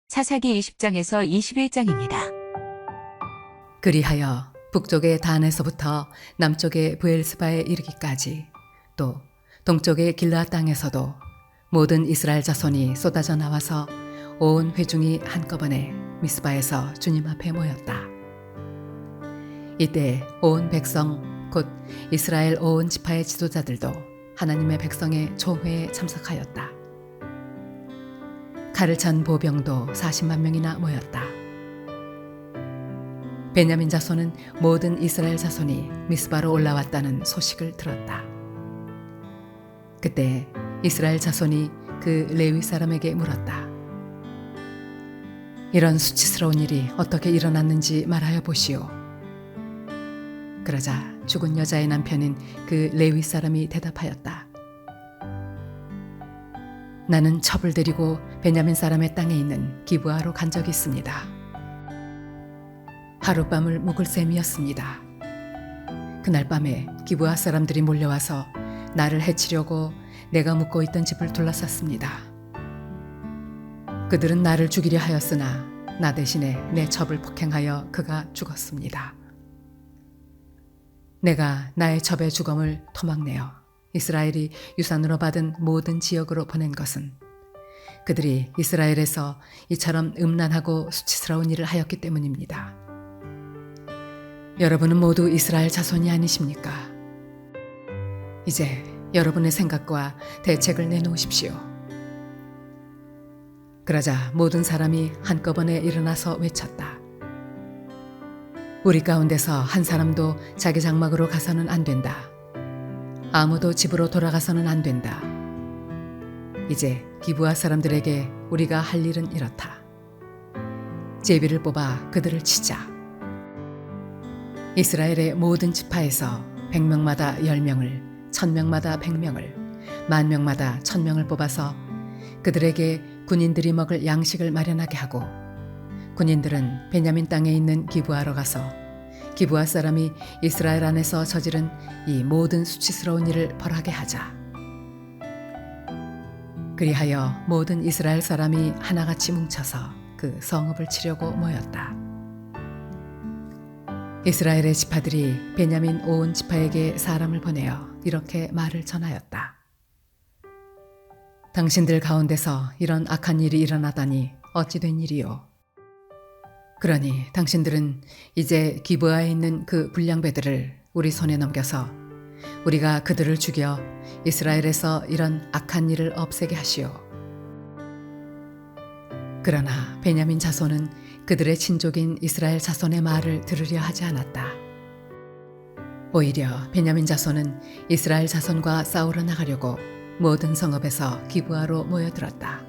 사사기 20장에서 21장입니다. 그리하여 북쪽의 단에서부터 남쪽의 브엘스바에 이르기까지 또 동쪽의 길르앗 땅에서도 모든 이스라엘 자손이 쏟아져 나와서 온 회중이 한꺼번에 미스바에서 주님 앞에 모였다. 이때 온 백성 곧 이스라엘 온 지파의 지도자들도 하나님의 백성의 초회에 참석하였다. 칼을 찬 보병도 40만 명이나 모였다. 베냐민 자손은 모든 이스라엘 자손이 미스바로 올라왔다는 소식을 들었다. 그때 이스라엘 자손이 그 레위 사람에게 물었다. 이런 수치스러운 일이 어떻게 일어났는지 말하여 보시오. 그러자 죽은 여자의 남편인 그 레위 사람이 대답하였다. 나는 첩을 들이고 베냐민 사람의 땅에 있는 기브아로 간 적이 있습니다. 하룻밤을 묵을 셈이었습니다. 그날 밤에 기브아 사람들이 몰려와서 나를 해치려고 내가 묵고 있던 집을 둘러쌌습니다. 그들은 나를 죽이려 하였으나 나 대신에 내 첩을 폭행하여 그가 죽었습니다. 내가 나의 첩의 죽음을 토막내어 이스라엘이 유산으로 받은 모든 지역으로 보낸 것은 그들이 이스라엘에서 이처럼 음란하고 수치스러운 일을 하였기 때문입니다. 여러분은 모두 이스라엘 자손이 아니십니까? 이제 여러분의 생각과 대책을 내놓으십시오. 그러자 모든 사람이 한꺼번에 일어나서 외쳤다. 우리 가운데서 한 사람도 자기 장막으로 가서는 안 된다. 아무도 집으로 돌아가서는 안 된다. 이제 기브아 사람들에게 우리가 할 일은 이렇다. 제비를 뽑아 그들을 치자. 이스라엘의 모든 지파에서 100명마다 10명을, 1000명마다 100명을, 10,000명마다 1000명을 뽑아서 그들에게 군인들이 먹을 양식을 마련하게 하고 군인들은 베냐민 땅에 있는 기브아로 가서 기브아 사람이 이스라엘 안에서 저지른 이 모든 수치스러운 일을 벌하게 하자. 그리하여 모든 이스라엘 사람이 하나같이 뭉쳐서 그 성읍을 치려고 모였다. 이스라엘의 지파들이 베냐민 온 지파에게 사람을 보내어 이렇게 말을 전하였다. 당신들 가운데서 이런 악한 일이 일어나다니 어찌 된 일이요? 그러니 당신들은 이제 기브아에 있는 그 불량배들을 우리 손에 넘겨서 우리가 그들을 죽여 이스라엘에서 이런 악한 일을 없애게 하시오. 그러나 베냐민 자손은 그들의 친족인 이스라엘 자손의 말을 들으려 하지 않았다. 오히려 베냐민 자손은 이스라엘 자손과 싸우러 나가려고 모든 성읍에서 기브아로 모여들었다.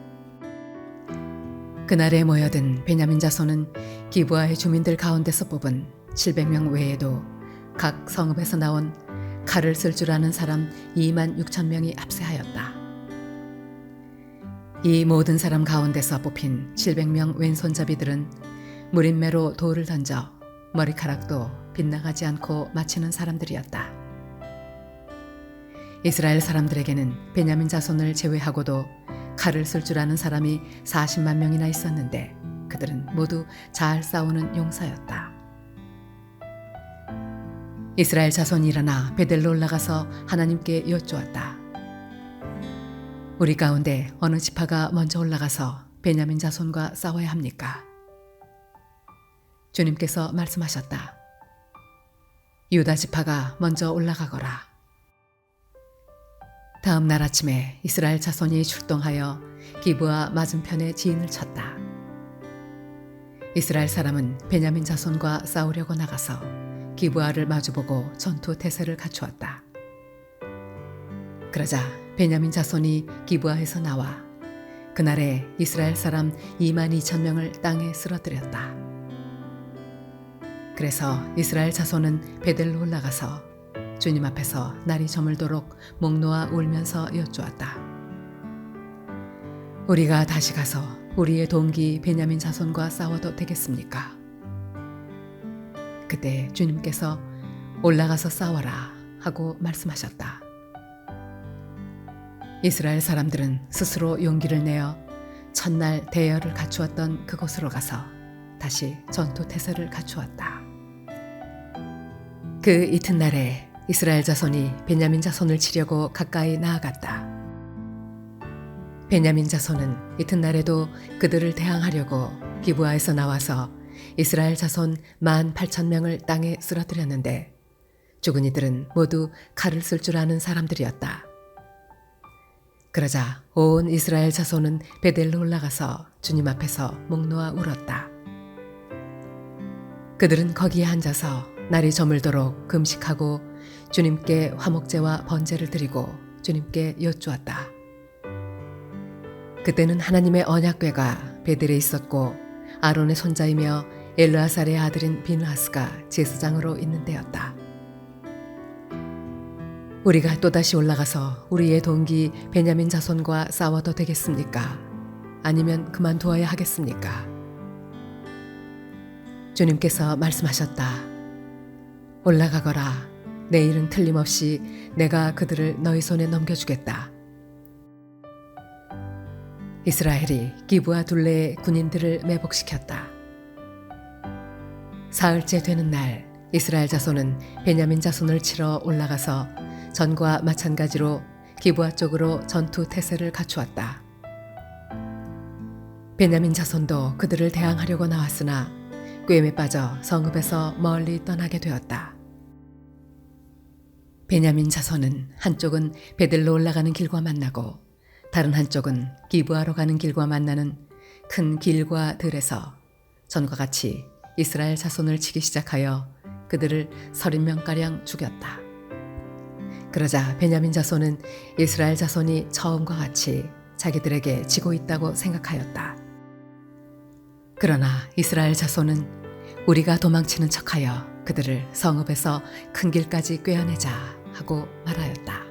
그날에 모여든 베냐민 자손은 기브아의 주민들 가운데서 뽑은 700명 외에도 각 성읍에서 나온 칼을 쓸 줄 아는 사람 26,000명이 합세하였다. 이 모든 사람 가운데서 뽑힌 700명 왼손잡이들은 무림매로 돌을 던져 머리카락도 빗나가지 않고 마치는 사람들이었다. 이스라엘 사람들에게는 베냐민 자손을 제외하고도 칼을 쓸 줄 아는 사람이 40만 명이나 있었는데 그들은 모두 잘 싸우는 용사였다. 이스라엘 자손이 일어나 베델로 올라가서 하나님께 여쭈었다. 우리 가운데 어느 지파가 먼저 올라가서 베냐민 자손과 싸워야 합니까? 주님께서 말씀하셨다. 유다 지파가 먼저 올라가거라. 다음 날 아침에 이스라엘 자손이 출동하여 기브아 맞은편에 지인을 쳤다. 이스라엘 사람은 베냐민 자손과 싸우려고 나가서 기브아를 마주보고 전투 태세를 갖추었다. 그러자 베냐민 자손이 기브아에서 나와 그날에 이스라엘 사람 22,000명을 땅에 쓰러뜨렸다. 그래서 이스라엘 자손은 베델로 올라가서 주님 앞에서 날이 저물도록 목 놓아 울면서 여쭈었다. 우리가 다시 가서 우리의 동기 베냐민 자손과 싸워도 되겠습니까? 그때 주님께서 올라가서 싸워라 하고 말씀하셨다. 이스라엘 사람들은 스스로 용기를 내어 첫날 대열을 갖추었던 그곳으로 가서 다시 전투 태세를 갖추었다. 그 이튿날에 이스라엘 자손이 베냐민 자손을 치려고 가까이 나아갔다. 베냐민 자손은 이튿날에도 그들을 대항하려고 기브아에서 나와서 이스라엘 자손 18,000명을 땅에 쓰러뜨렸는데 죽은 이들은 모두 칼을 쓸 줄 아는 사람들이었다. 그러자 온 이스라엘 자손은 베델로 올라가서 주님 앞에서 목 놓아 울었다. 그들은 거기에 앉아서 날이 저물도록 금식하고 주님께 화목제와 번제를 드리고 주님께 여쭈었다. 그때는 하나님의 언약궤가 베델에 있었고 아론의 손자이며 엘르아살의 아들인 비느하스가 제사장으로 있는 때였다. 우리가 또다시 올라가서 우리의 동기 베냐민 자손과 싸워도 되겠습니까? 아니면 그만두어야 하겠습니까? 주님께서 말씀하셨다. 올라가거라. 내일은 틀림없이 내가 그들을 너희 손에 넘겨주겠다. 이스라엘이 기브아 둘레의 군인들을 매복시켰다. 사흘째 되는 날 이스라엘 자손은 베냐민 자손을 치러 올라가서 전과 마찬가지로 기브아 쪽으로 전투 태세를 갖추었다. 베냐민 자손도 그들을 대항하려고 나왔으나 꿰매 빠져 성읍에서 멀리 떠나게 되었다. 베냐민 자손은 한쪽은 베델로 올라가는 길과 만나고 다른 한쪽은 기브아로 가는 길과 만나는 큰 길과 들에서 전과 같이 이스라엘 자손을 치기 시작하여 그들을 30명가량 죽였다. 그러자 베냐민 자손은 이스라엘 자손이 처음과 같이 자기들에게 지고 있다고 생각하였다. 그러나 이스라엘 자손은 우리가 도망치는 척하여 그들을 성읍에서 큰 길까지 꿰어내자 하고 말하였다.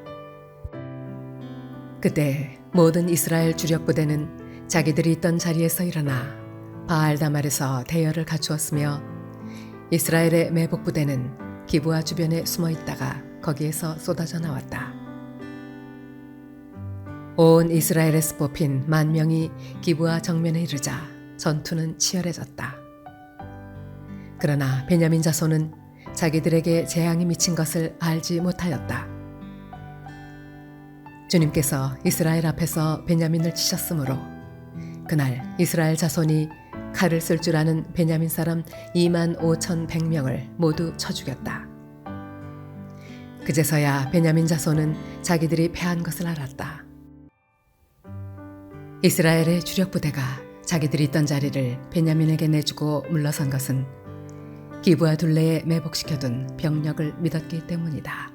그때 모든 이스라엘 주력 부대는 자기들이 있던 자리에서 일어나 바알다말에서 대열을 갖추었으며 이스라엘의 매복 부대는 기브아 주변에 숨어 있다가 거기에서 쏟아져 나왔다. 온 이스라엘에서 뽑힌 10,000명이 기브아 정면에 이르자 전투는 치열해졌다. 그러나 베냐민 자손은 자기들에게 재앙이 미친 것을 알지 못하였다. 주님께서 이스라엘 앞에서 베냐민을 치셨으므로 그날 이스라엘 자손이 칼을 쓸 줄 아는 베냐민 사람 25,100명을 모두 쳐 죽였다. 그제서야 베냐민 자손은 자기들이 패한 것을 알았다. 이스라엘의 주력 부대가 자기들이 있던 자리를 베냐민에게 내주고 물러선 것은 기브아 둘레에 매복시켜둔 병력을 믿었기 때문이다.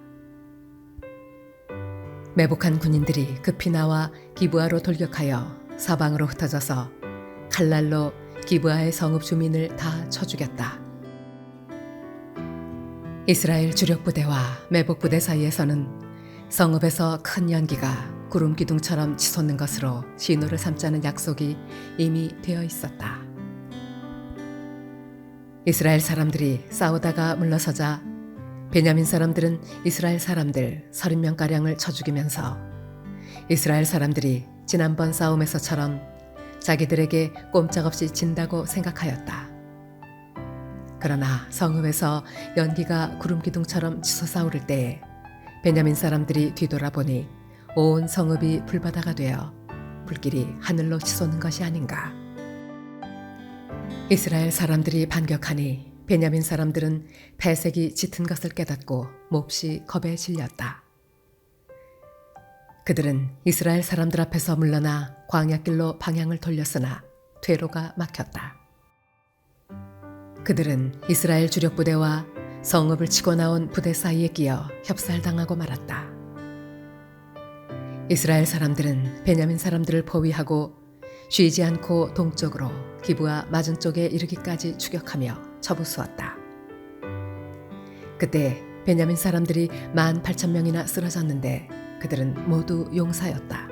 매복한 군인들이 급히 나와 기브아로 돌격하여 사방으로 흩어져서 칼날로 기브아의 성읍 주민을 다 쳐 죽였다. 이스라엘 주력 부대와 매복 부대 사이에서는 성읍에서 큰 연기가 구름 기둥처럼 치솟는 것으로 신호를 삼자는 약속이 이미 되어 있었다. 이스라엘 사람들이 싸우다가 물러서자 베냐민 사람들은 이스라엘 사람들 30명가량을 쳐 죽이면서 이스라엘 사람들이 지난번 싸움에서처럼 자기들에게 꼼짝없이 진다고 생각하였다. 그러나 성읍에서 연기가 구름 기둥처럼 치솟아 오를 때에 베냐민 사람들이 뒤돌아보니 온 성읍이 불바다가 되어 불길이 하늘로 치솟는 것이 아닌가. 이스라엘 사람들이 반격하니 베냐민 사람들은 패색이 짙은 것을 깨닫고 몹시 겁에 질렸다. 그들은 이스라엘 사람들 앞에서 물러나 광야길로 방향을 돌렸으나 퇴로가 막혔다. 그들은 이스라엘 주력 부대와 성읍을 치고 나온 부대 사이에 끼어 협살당하고 말았다. 이스라엘 사람들은 베냐민 사람들을 포위하고 쉬지 않고 동쪽으로 기브아 맞은 쪽에 이르기까지 추격하며 쳐부수었다. 그때 베냐민 사람들이 18,000명이나 쓰러졌는데 그들은 모두 용사였다.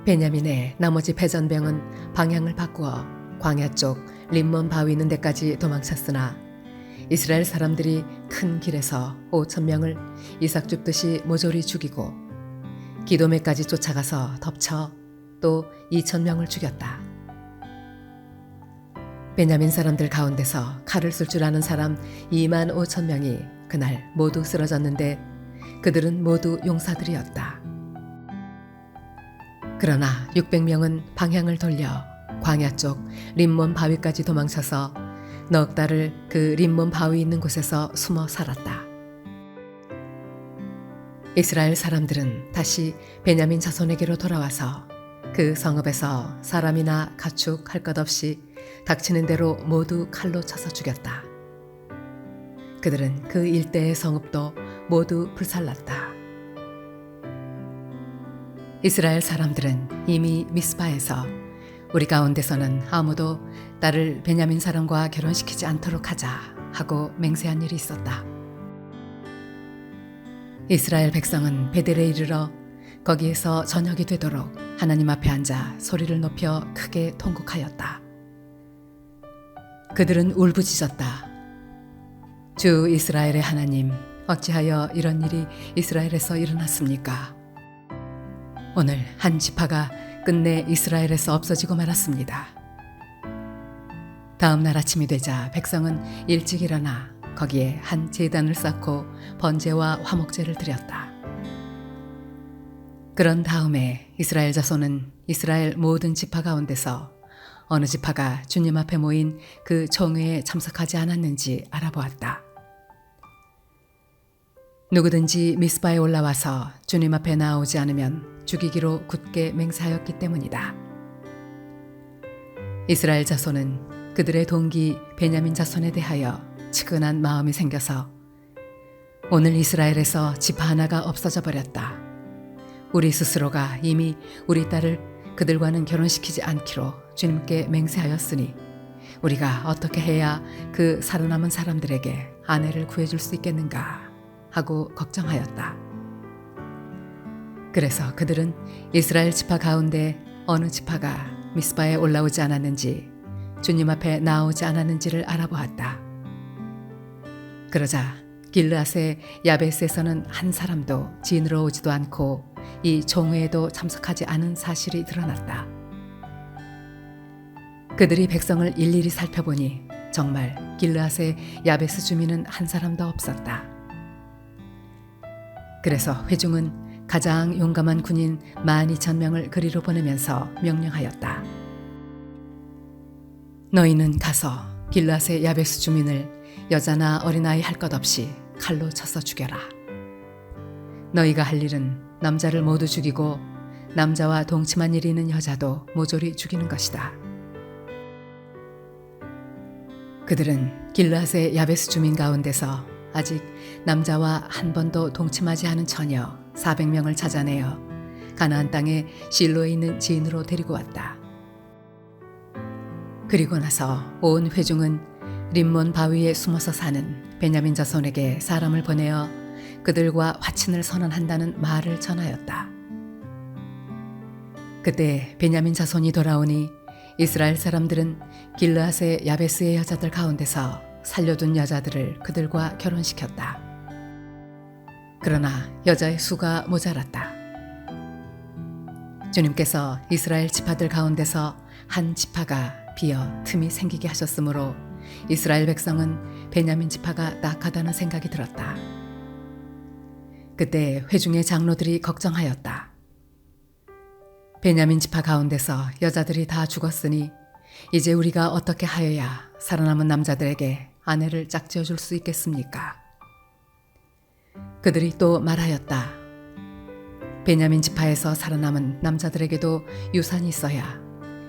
베냐민의 나머지 패전병은 방향을 바꾸어 광야 쪽 림몬 바위 있는 데까지 도망쳤으나 이스라엘 사람들이 큰 길에서 5,000명을 이삭 줍듯이 모조리 죽이고 기도메까지 쫓아가서 덮쳐 또 2,000명을 죽였다. 베냐민 사람들 가운데서 칼을 쓸 줄 아는 사람 25,000명이 그날 모두 쓰러졌는데 그들은 모두 용사들이었다. 그러나 600명은 방향을 돌려 광야 쪽 림몬 바위까지 도망쳐서 넉 달을 그 림몬 바위 있는 곳에서 숨어 살았다. 이스라엘 사람들은 다시 베냐민 자손에게로 돌아와서 그 성읍에서 사람이나 가축 할 것 없이 닥치는 대로 모두 칼로 쳐서 죽였다. 그들은 그 일대의 성읍도 모두 불살랐다. 이스라엘 사람들은 이미 미스바에서 우리 가운데서는 아무도 딸을 베냐민 사람과 결혼시키지 않도록 하자 하고 맹세한 일이 있었다. 이스라엘 백성은 베델에 이르러 거기에서 저녁이 되도록 하나님 앞에 앉아 소리를 높여 크게 통곡하였다. 그들은 울부짖었다. 주 이스라엘의 하나님, 어찌하여 이런 일이 이스라엘에서 일어났습니까? 오늘 한 지파가 끝내 이스라엘에서 없어지고 말았습니다. 다음 날 아침이 되자 백성은 일찍 일어나 거기에 한 제단을 쌓고 번제와 화목제를 드렸다. 그런 다음에 이스라엘 자손은 이스라엘 모든 지파 가운데서 어느 지파가 주님 앞에 모인 그 총회에 참석하지 않았는지 알아보았다. 누구든지 미스바에 올라와서 주님 앞에 나오지 않으면 죽이기로 굳게 맹세하였기 때문이다. 이스라엘 자손은 그들의 동기 베냐민 자손에 대하여 측은한 마음이 생겨서 오늘 이스라엘에서 지파 하나가 없어져 버렸다. 우리 스스로가 이미 우리 딸을 그들과는 결혼시키지 않기로 주님께 맹세하였으니 우리가 어떻게 해야 그 살아남은 사람들에게 아내를 구해줄 수 있겠는가 하고 걱정하였다. 그래서 그들은 이스라엘 지파 가운데 어느 지파가 미스바에 올라오지 않았는지 주님 앞에 나오지 않았는지를 알아보았다. 그러자 길르앗의 야베스에서는 한 사람도 진으로 오지도 않고 이 총회에도 참석하지 않은 사실이 드러났다. 그들이 백성을 일일이 살펴보니 정말 길르앗의 야베스 주민은 한 사람도 없었다. 그래서 회중은 가장 용감한 군인 12,000명을 그리로 보내면서 명령하였다. 너희는 가서 길르앗의 야베스 주민을 여자나 어린아이 할 것 없이 칼로 쳐서 죽여라. 너희가 할 일은 남자를 모두 죽이고 남자와 동침한 일이 있는 여자도 모조리 죽이는 것이다. 그들은 길르앗의 야베스 주민 가운데서 아직 남자와 한 번도 동침하지 않은 처녀 400명을 찾아내어 가나안 땅의 실로에 있는 지인으로 데리고 왔다. 그리고 나서 온 회중은 림몬 바위에 숨어서 사는 베냐민 자손에게 사람을 보내어 그들과 화친을 선언한다는 말을 전하였다. 그때 베냐민 자손이 돌아오니 이스라엘 사람들은 길르앗의 야베스의 여자들 가운데서 살려둔 여자들을 그들과 결혼시켰다. 그러나 여자의 수가 모자랐다. 주님께서 이스라엘 지파들 가운데서 한 지파가 비어 틈이 생기게 하셨으므로 이스라엘 백성은 베냐민 지파가 낙하다는 생각이 들었다. 그때 회중의 장로들이 걱정하였다. 베냐민 지파 가운데서 여자들이 다 죽었으니 이제 우리가 어떻게 하여야 살아남은 남자들에게 아내를 짝지어 줄 수 있겠습니까? 그들이 또 말하였다. 베냐민 지파에서 살아남은 남자들에게도 유산이 있어야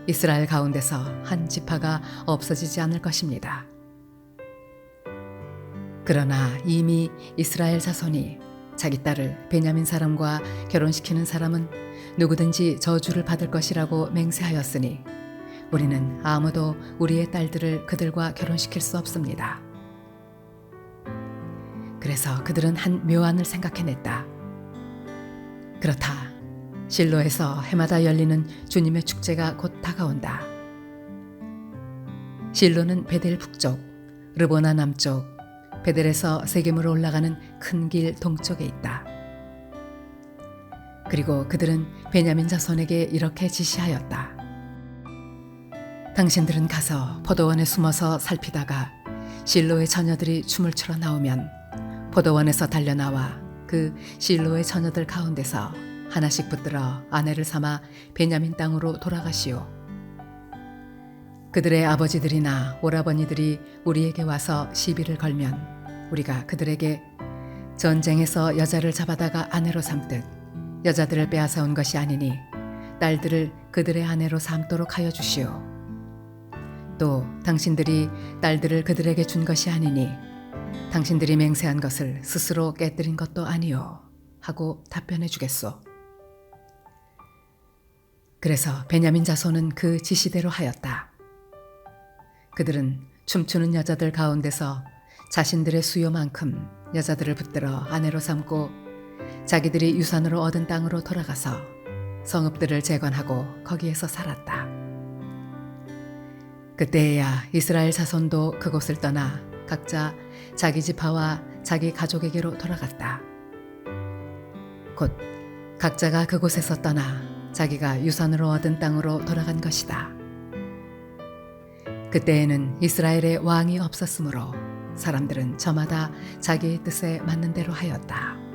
이스라엘 가운데서 한 지파가 없어지지 않을 것입니다. 그러나 이미 이스라엘 자손이 자기 딸을 베냐민 사람과 결혼시키는 사람은 누구든지 저주를 받을 것이라고 맹세하였으니 우리는 아무도 우리의 딸들을 그들과 결혼시킬 수 없습니다. 그래서 그들은 한 묘안을 생각해냈다. 그렇다. 실로에서 해마다 열리는 주님의 축제가 곧 다가온다. 실로는 베델 북쪽, 르보나 남쪽, 베델에서 세겜으로 올라가는 큰 길 동쪽에 있다. 그리고 그들은 베냐민 자손에게 이렇게 지시하였다. 당신들은 가서 포도원에 숨어서 살피다가 실로의 처녀들이 춤을 추러 나오면 포도원에서 달려나와 그 실로의 처녀들 가운데서 하나씩 붙들어 아내를 삼아 베냐민 땅으로 돌아가시오. 그들의 아버지들이나 오라버니들이 우리에게 와서 시비를 걸면 우리가 그들에게 전쟁에서 여자를 잡아다가 아내로 삼듯 여자들을 빼앗아온 것이 아니니 딸들을 그들의 아내로 삼도록 하여 주시오. 또 당신들이 딸들을 그들에게 준 것이 아니니 당신들이 맹세한 것을 스스로 깨뜨린 것도 아니오 하고 답변해 주겠소. 그래서 베냐민 자손은 그 지시대로 하였다. 그들은 춤추는 여자들 가운데서 자신들의 수요만큼 여자들을 붙들어 아내로 삼고 자기들이 유산으로 얻은 땅으로 돌아가서 성읍들을 재건하고 거기에서 살았다. 그때에야 이스라엘 자손도 그곳을 떠나 각자 자기 지파와 자기 가족에게로 돌아갔다. 곧 각자가 그곳에서 떠나 자기가 유산으로 얻은 땅으로 돌아간 것이다. 그때에는 이스라엘에 왕이 없었으므로 사람들은 저마다 자기의 뜻에 맞는 대로 하였다.